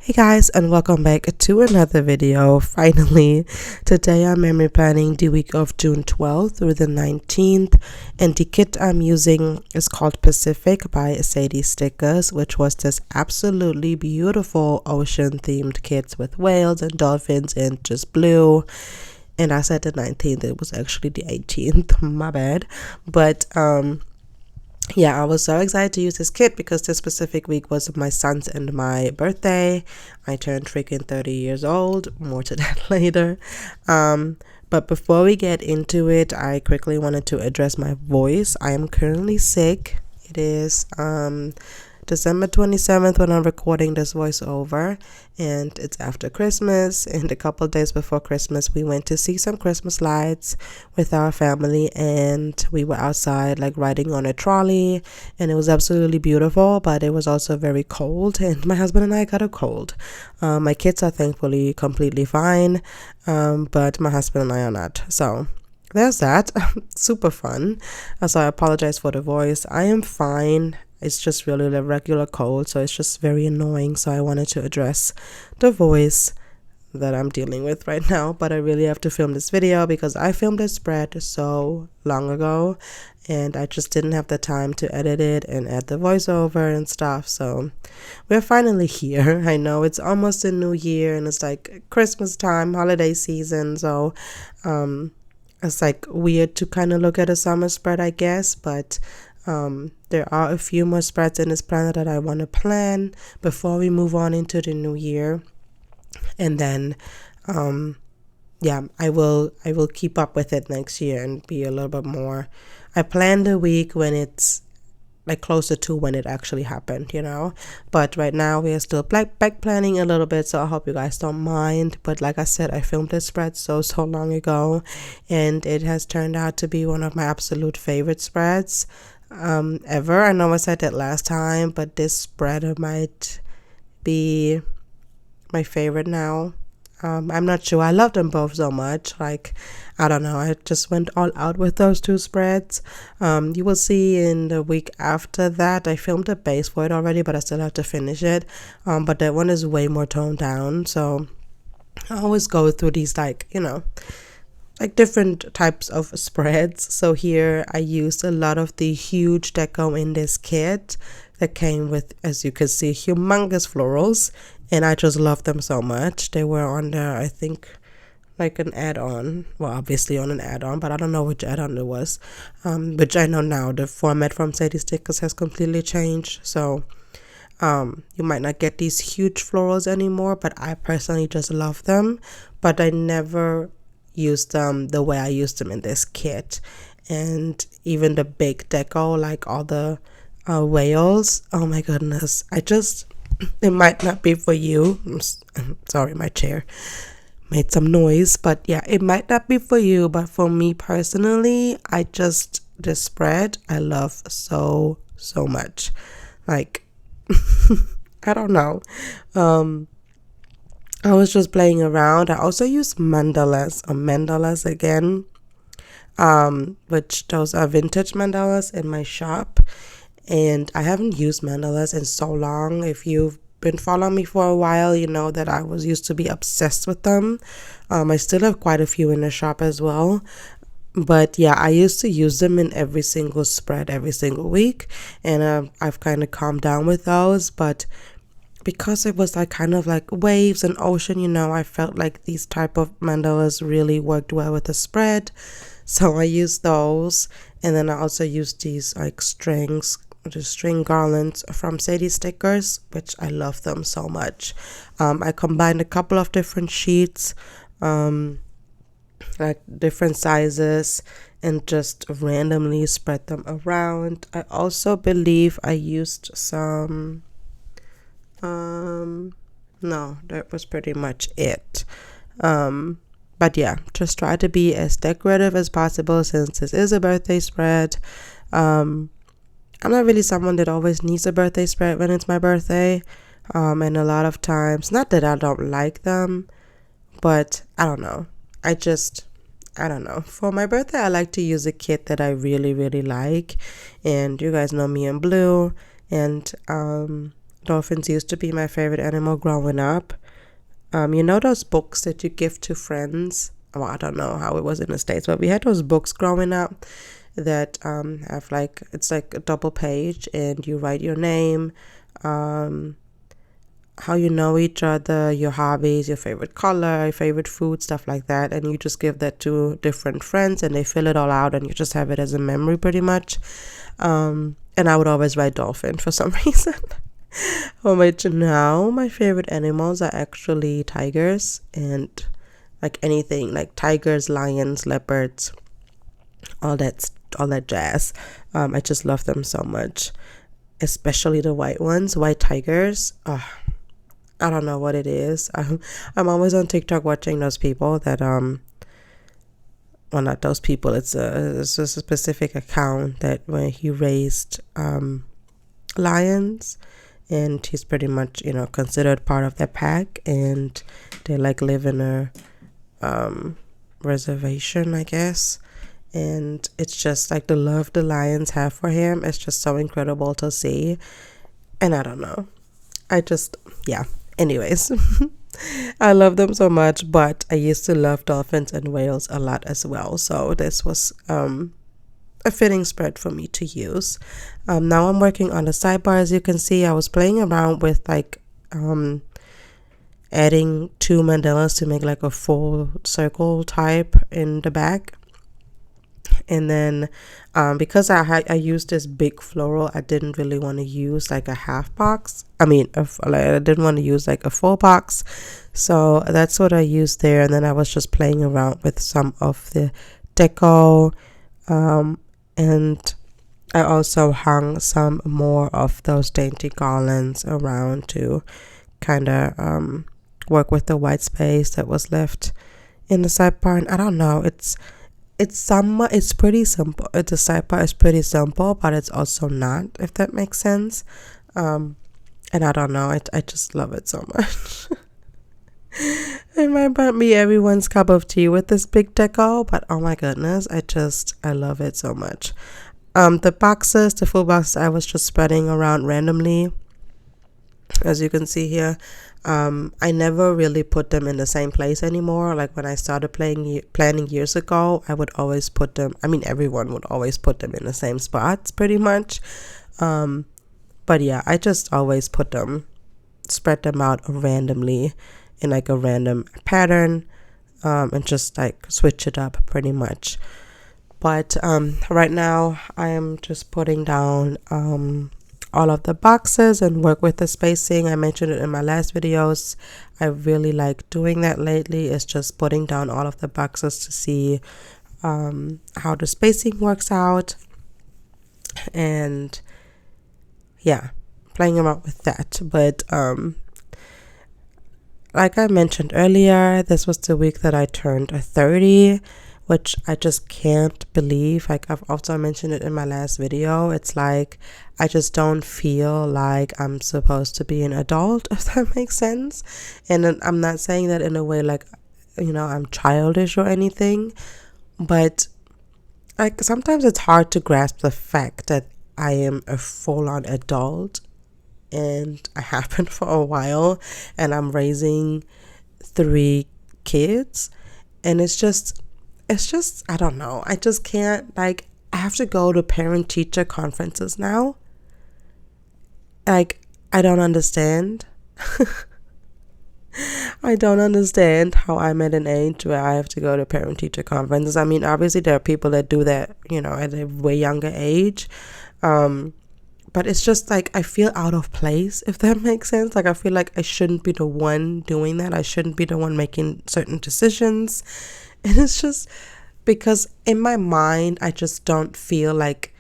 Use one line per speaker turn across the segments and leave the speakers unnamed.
Hey guys, and welcome back to another video. Finally, today I'm memory planning the week of June 12th through the 19th, and the kit I'm using is called Pacific by Saucy Stickers, which was this absolutely beautiful ocean themed kit with whales and dolphins and just blue. And I said the 19th, it was actually the 18th, my bad. But yeah, I was so excited to use this kit because this specific week was my son's and my birthday. I turned freaking 30 years old. More to that later. But before we get into it, I quickly wanted to address my voice. I am currently sick. It is December 27th when I'm recording this voiceover, and it's after Christmas, and a couple days before Christmas we went to see some Christmas lights with our family, and we were outside like riding on a trolley, and it was absolutely beautiful, but it was also very cold, and my husband and I got a cold. My kids are thankfully completely fine, but my husband and I are not, so there's that. Super fun. So I apologize for the voice. I am fine. It's just really a regular cold, so it's just very annoying. So I wanted to address the voice that I'm dealing with right now. But I really have to film this video because I filmed this spread so long ago, and I just didn't have the time to edit it and add the voiceover and stuff. So we're finally here. I know it's almost a new year, and it's like Christmas time, holiday season. So it's like weird to kind of look at a summer spread, I guess, but there are a few more spreads in this planner that I want to plan before we move on into the new year. And then yeah, I will keep up with it next year and be a little bit more. I plan the week when it's like closer to when it actually happened, you know. But right now we are still back planning a little bit, so I hope you guys don't mind. But like I said, I filmed this spread so long ago, and it has turned out to be one of my absolute favorite spreads ever. I know I said that last time, but this spread might be my favorite now. I'm not sure. I love them both so much. Like, I don't know. I just went all out with those two spreads. You will see in the week after that, I filmed a base for it already, but I still have to finish it. But that one is way more toned down. So I always go through these, like, you know, like different types of spreads. So here I used a lot of the huge deco in this kit that came with, as you can see, humongous florals, and I just love them so much. They were on there, I think, like an add-on. Well, obviously on an add-on, but I don't know which add-on it was, which I know now the format from Saucy Stickers has completely changed, so you might not get these huge florals anymore, but I personally just love them. But I never used them the way I used them in this kit. And even the big deco, like all the whales, oh my goodness, it might not be for you. Sorry, my chair made some noise, but yeah, it might not be for you, but for me personally, this spread I love so much. Like, I don't know, I was just playing around. I also use mandalas again, which those are vintage mandalas in my shop, and I haven't used mandalas in so long. If you've been following me for a while, you know that I was used to be obsessed with them. I still have quite a few in the shop as well, but yeah, I used to use them in every single spread every single week, and I've kind of calmed down with those. But because it was like kind of like waves and ocean, you know, I felt like these type of mandalas really worked well with the spread, so I used those. And then I also used these like string garlands from Saucy Stickers, which I love them so much. I combined a couple of different sheets, like different sizes, and just randomly spread them around. I also believe I used some no, that was pretty much it. But yeah, just try to be as decorative as possible since this is a birthday spread. I'm not really someone that always needs a birthday spread when it's my birthday, and a lot of times, not that I don't like them, but I don't know, I don't know, for my birthday I like to use a kit that I really like, and you guys know me in blue, and Dolphins used to be my favorite animal growing up. You know those books that you give to friends? Well, I don't know how it was in the States, but we had those books growing up that have like, it's like a double page and you write your name, how you know each other, your hobbies, your favorite color, your favorite food, stuff like that. And you just give that to different friends and they fill it all out and you just have it as a memory pretty much. And I would always write dolphin for some reason. Which now my favorite animals are actually tigers and like anything like tigers, lions, leopards, all that jazz. I just love them so much, especially the white ones, white tigers. I don't know what it is. I'm always on TikTok watching those people that well, not those people. It's a specific account that where he raised lions, and he's pretty much considered part of their pack, and they like live in a reservation, I guess. And it's just like the love the lions have for him. It's just so incredible to see. And I don't know. Yeah. Anyways, I love them so much, but I used to love dolphins and whales a lot as well. So this was a fitting spread for me to use. Now I'm working on the sidebar. As you can see, I was playing around with like adding 2 mandalas to make like a full circle type in the back. And then because I used this big floral, I didn't really want to use like a half box. I didn't want to use like a full box. So that's what I used there. And then I was just playing around with some of the deco. And I also hung some more of those dainty garlands around to kind of work with the white space that was left in the sidebar. And I don't know, it's pretty simple. The sidebar is pretty simple, but it's also not, if that makes sense. And I don't know, I just love it so much. It might be everyone's cup of tea with this big deco, but oh my goodness, I love it so much. The full boxes, I was just spreading around randomly, as you can see here. I never really put them in the same place anymore. Like when I started planning years ago, I would always put them, everyone would always put them in the same spots pretty much. But yeah, I just always spread them out randomly in like a random pattern, and just like switch it up pretty much. But right now I am just putting down all of the boxes and work with the spacing. I mentioned it in my last videos. I really like doing that lately. It's just putting down all of the boxes to see how the spacing works out, and yeah, playing around with that. But like I mentioned earlier, this was the week that I turned 30, which I just can't believe. Like I've also mentioned it in my last video. It's like I just don't feel like I'm supposed to be an adult, if that makes sense. And I'm not saying that in a way like, I'm childish or anything, but like sometimes it's hard to grasp the fact that I am a full-on adult, and I have been for a while, and I'm raising 3 kids, and it's just, I don't know. I just can't, like, I have to go to parent-teacher conferences now. Like, I don't understand. I don't understand how I'm at an age where I have to go to parent-teacher conferences. Obviously there are people that do that, at a way younger age. But it's just like I feel out of place, if that makes sense. Like I feel like I shouldn't be the one doing that. I shouldn't be the one making certain decisions. And it's just because in my mind, I just don't feel like,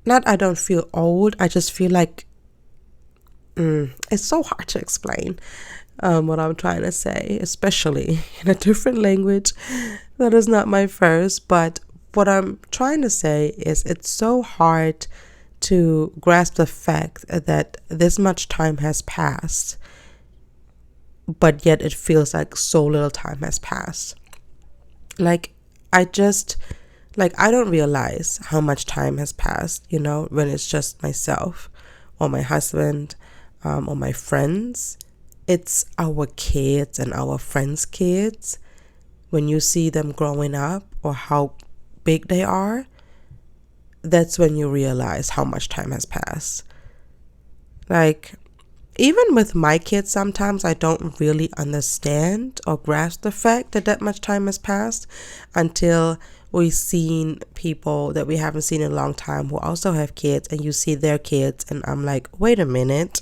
I don't feel old. I just feel like, it's so hard to explain what I'm trying to say, especially in a different language that is not my first. But what I'm trying to say is it's so hard to grasp the fact that this much time has passed, but yet it feels like so little time has passed. Like I don't realize how much time has passed, when it's just myself, or my husband, or my friends. It's our kids and our friends' kids. When you see them growing up or how big they are, that's when you realize how much time has passed. Like, even with my kids, sometimes I don't really understand or grasp the fact that that much time has passed until we've seen people that we haven't seen in a long time who also have kids, and you see their kids, and I'm like, wait a minute.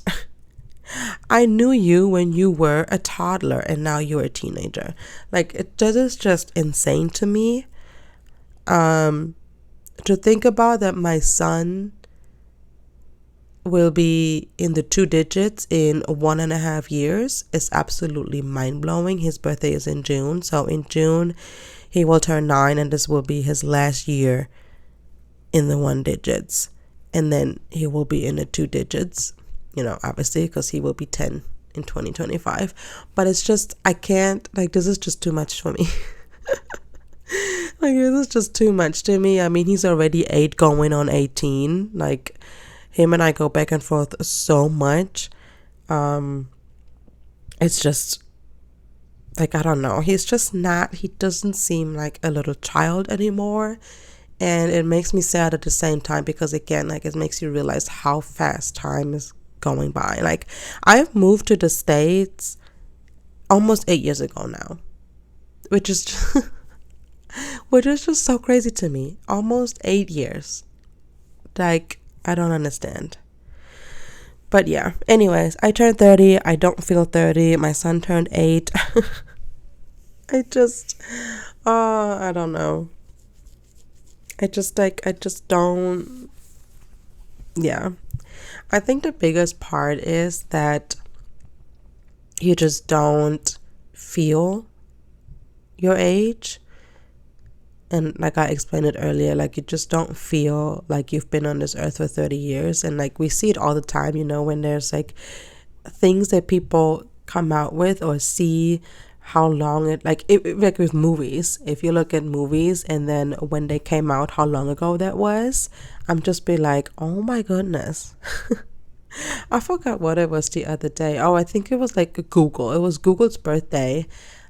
I knew you when you were a toddler and now you're a teenager. Like, that is just insane to me. To think about that my son will be in the 2 digits in 1.5 years is absolutely mind-blowing. His birthday is in June, so in June he will turn 9, and this will be his last year in the 1 digits, and then he will be in the 2 digits, obviously, because he will be 10 in 2025. But it's just, I can't, like, this is just too much for me. Like, this is just too much to me. I mean, he's already 8 going on 18. Like, him and I go back and forth so much. It's just, like, I don't know. He's just not, he doesn't seem like a little child anymore. And it makes me sad at the same time because, again, like, it makes you realize how fast time is going by. Like, I've moved to the States almost 8 years ago now, which is just, which is just so crazy to me. Almost 8 years. Like, I don't understand. But yeah, anyways, I turned 30. I don't feel 30. My son turned 8. I don't know. I just don't, yeah. I think the biggest part is that you just don't feel your age. And like I explained it earlier, like, you just don't feel like you've been on this earth for 30 years. And like, we see it all the time, when there's like things that people come out with or see how long it, like with movies, if you look at movies and then when they came out, how long ago that was, I'm just be like, oh my goodness. I forgot what it was the other day. Oh, I think it was like Google. It was Google's birthday.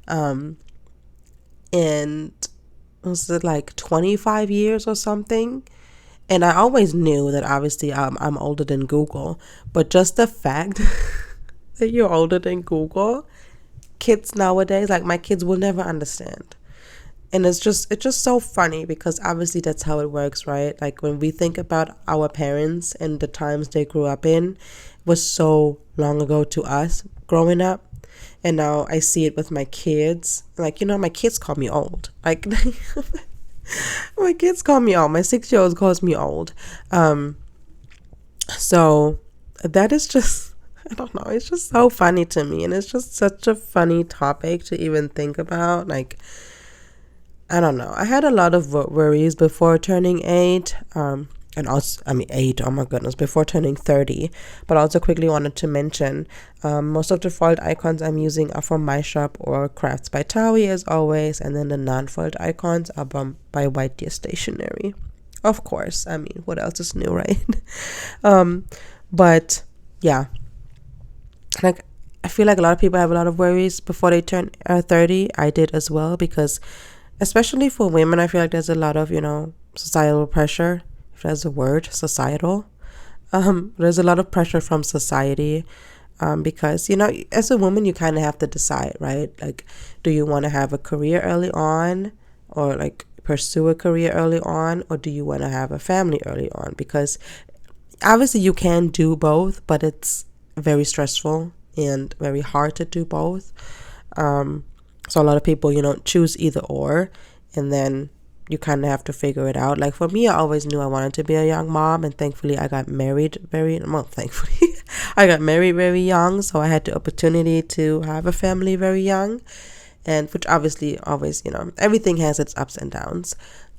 And was it like 25 years or something? And I always knew that obviously I'm older than Google, but just the fact that you're older than Google, kids nowadays, like my kids will never understand. And it's just so funny because obviously that's how it works, right? Like, when we think about our parents and the times they grew up in, was so long ago to us growing up. And now I see it with my kids. Like, my kids call me old. Like, my kids call me old. My 6-year-old calls me old. So that is just, I don't know. It's just so funny to me. And it's just such a funny topic to even think about. Like, I don't know. I had a lot of worries before turning 8. And also, 8, oh my goodness, before turning 30. But I also quickly wanted to mention, most of the foiled icons I'm using are from my shop or Crafts by Tawi, as always. And then the non-foiled icons are by White Deer Stationery. Of course, what else is new, right? But yeah, like, I feel like a lot of people have a lot of worries before they turn 30. I did as well, because especially for women, I feel like there's a lot of, societal pressure. There's a word, societal. There's a lot of pressure from society, because, as a woman, you kind of have to decide, right? Like, do you want to have a career early on, or like pursue a career early on, or do you want to have a family early on? Because obviously you can do both, but it's very stressful and very hard to do both. So a lot of people, choose either or, and then you kind of have to figure it out. Like, for me, I always knew I wanted to be a young mom, and thankfully I got married I got married very young, so I had the opportunity to have a family very young, and which obviously always, everything has its ups and downs,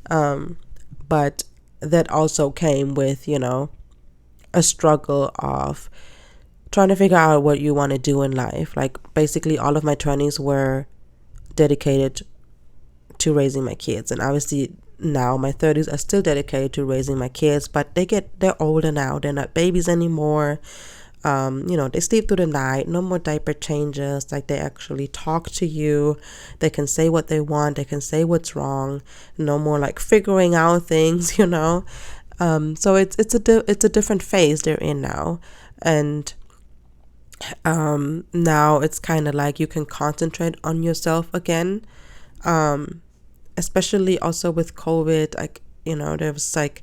but that also came with, a struggle of trying to figure out what you want to do in life. Like, basically all of my 20s were dedicated to raising my kids, and obviously now. My 30s are still dedicated to raising my kids, but they're older now. They're not babies anymore. They sleep through the night, no more diaper changes. Like, they actually talk to you. They can say what they want. They can say what's wrong. No more like figuring out things, So it's a different phase they're in now. And now it's kind of like you can concentrate on yourself again. Especially also with COVID, like, there was like,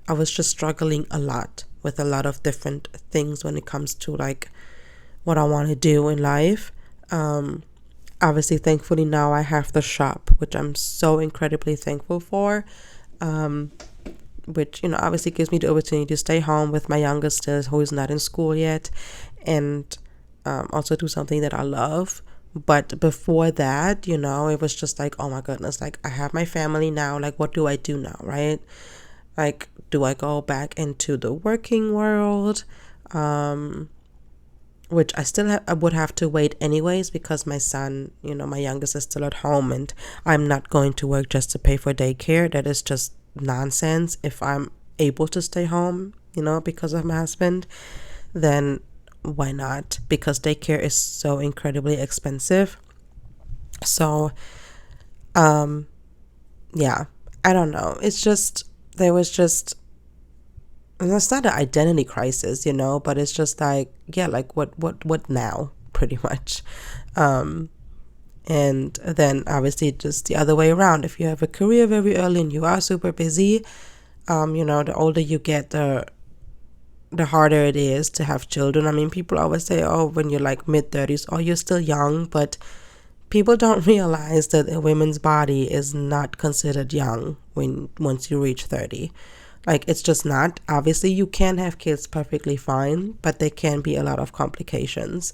I was just struggling a lot with a lot of different things when it comes to like what I want to do in life. Obviously, thankfully now I have the shop, which I'm so incredibly thankful for. Which, obviously gives me the opportunity to stay home with my youngest who is not in school yet, and also do something that I love. But before that, it was just like, oh my goodness, like, I have my family now. Like, what do I do now, right? Like, do I go back into the working world? Which I would have to wait anyways, because my son, my youngest, is still at home, and I'm not going to work just to pay for daycare. That is just nonsense. If I'm able to stay home, because of my husband, then why not? Because daycare is so incredibly expensive. So, yeah, I don't know. It's just, and it's not an identity crisis, but it's just like, yeah, like what now, pretty much. And then obviously just the other way around. If you have a career very early and you are super busy, the older you get, the harder it is to have children. I mean, people always say, oh, when you're like mid-30s, oh, you're still young, but people don't realize that a woman's body is not considered young once you reach 30. Like, it's just not. Obviously, you can have kids perfectly fine, but there can be a lot of complications.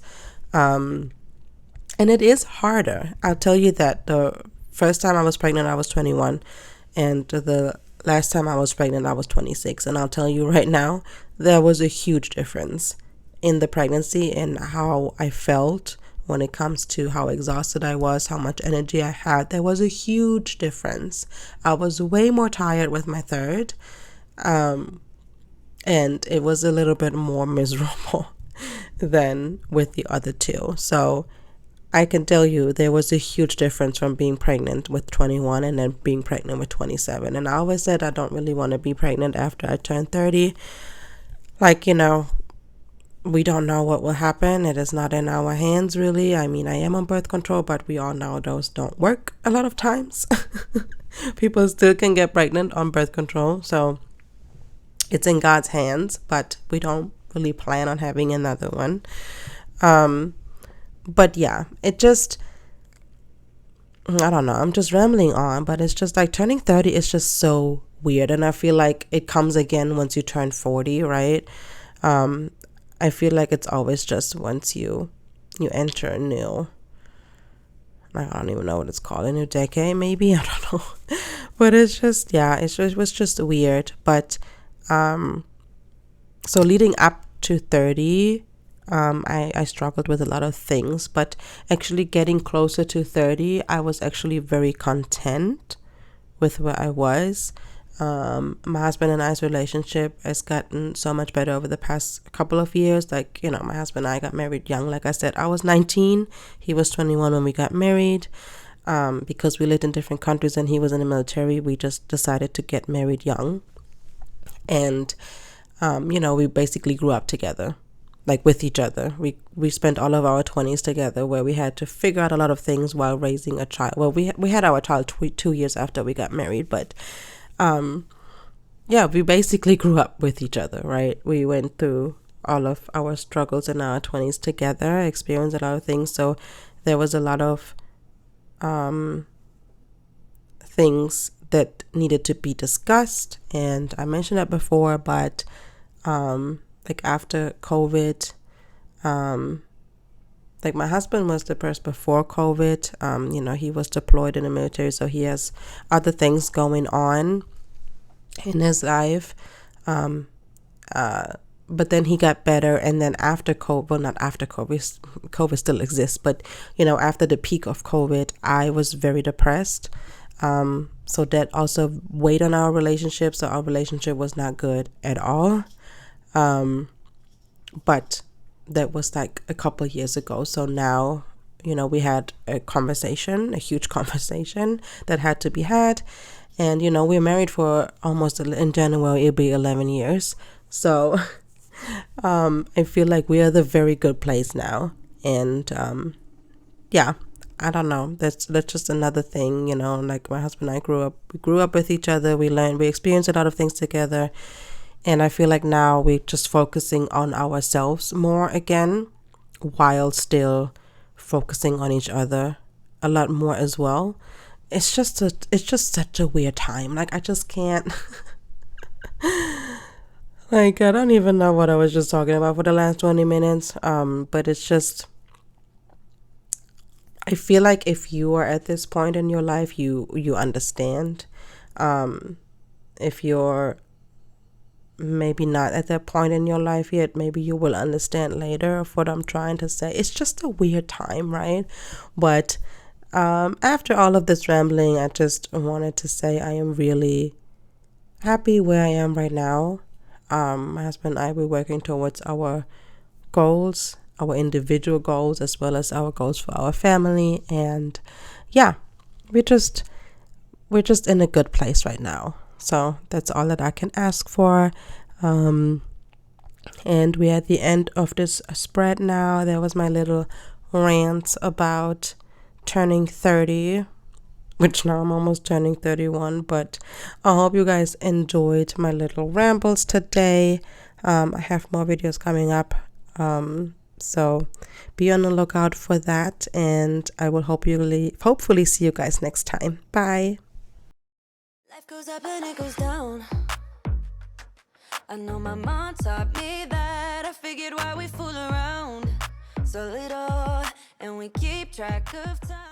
And it is harder. I'll tell you that the first time I was pregnant, I was 21. And the last time I was pregnant, I was 26. And I'll tell you right now, there was a huge difference in the pregnancy and how I felt when it comes to how exhausted I was, how much energy I had. There was a huge difference. I was way more tired with my third. And it was a little bit more miserable than with the other two. So I can tell you there was a huge difference from being pregnant with 21 and then being pregnant with 27. And I always said I don't really want to be pregnant after I turn 30. Like, we don't know what will happen. It is not in our hands, really. I mean, I am on birth control, but we all know those don't work a lot of times. People still can get pregnant on birth control. So it's in God's hands, but we don't really plan on having another one. But yeah, it just, I don't know, I'm just rambling on, but it's just like turning 30 is just so weird. And I feel like it comes again once you turn 40, right? I feel like it's always just once you enter a new, I don't even know what it's called, a new decade, maybe, I don't know. But it's just, yeah, it was just weird. But so leading up to 30, I struggled with a lot of things, but actually getting closer to 30, I was actually very content with where I was. My husband and I's relationship has gotten so much better over the past couple of years. Like, my husband and I got married young. Like I said, I was 19, he was 21 when we got married. Because we lived in different countries and he was in the military, we just decided to get married young. And, we basically grew up together, like with each other. We spent all of our 20s together, where we had to figure out a lot of things while raising a child. Well, we had our child 2 years after we got married, but we basically grew up with each other, right? We went through all of our struggles in our 20s together, experienced a lot of things. So there was a lot of things that needed to be discussed. And I mentioned that before, but like after COVID, like my husband was depressed before COVID. He was deployed in the military, so he has other things going on in his life. But then he got better, and then after COVID, well, not after COVID, COVID still exists, but after the peak of COVID, I was very depressed. So that also weighed on our relationship. So our relationship was not good at all. But that was like a couple of years ago. So now, you know, we had a conversation, a huge conversation that had to be had. And, you know, we're married for almost, in January, it'll be 11 years. So I feel like we're at a very good place now. And yeah, I don't know. That's just another thing, you know, like my husband and I we grew up with each other. We experienced a lot of things together. And I feel like now we're just focusing on ourselves more again, while still focusing on each other a lot more as well. It's just such a weird time. Like, I just can't. Like, I don't even know what I was just talking about for the last 20 minutes. But it's just, I feel like if you are at this point in your life, you understand. If you're maybe not at that point in your life yet, maybe you will understand later of what I'm trying to say. It's just a weird time, right? But after all of this rambling, I just wanted to say I am really happy where I am right now. My husband and I, we're working towards our goals, our individual goals, as well as our goals for our family. And yeah, we're just in a good place right now. So that's all that I can ask for. And we're at the end of this spread now. There was my little rant about turning 30, which now I'm almost turning 31. But I hope you guys enjoyed my little rambles today. I have more videos coming up. So be on the lookout for that. And I will hopefully see you guys next time. Bye.
Life goes up and it goes down. I know my mom taught me that. I figured why we fool around so little and we keep track of time.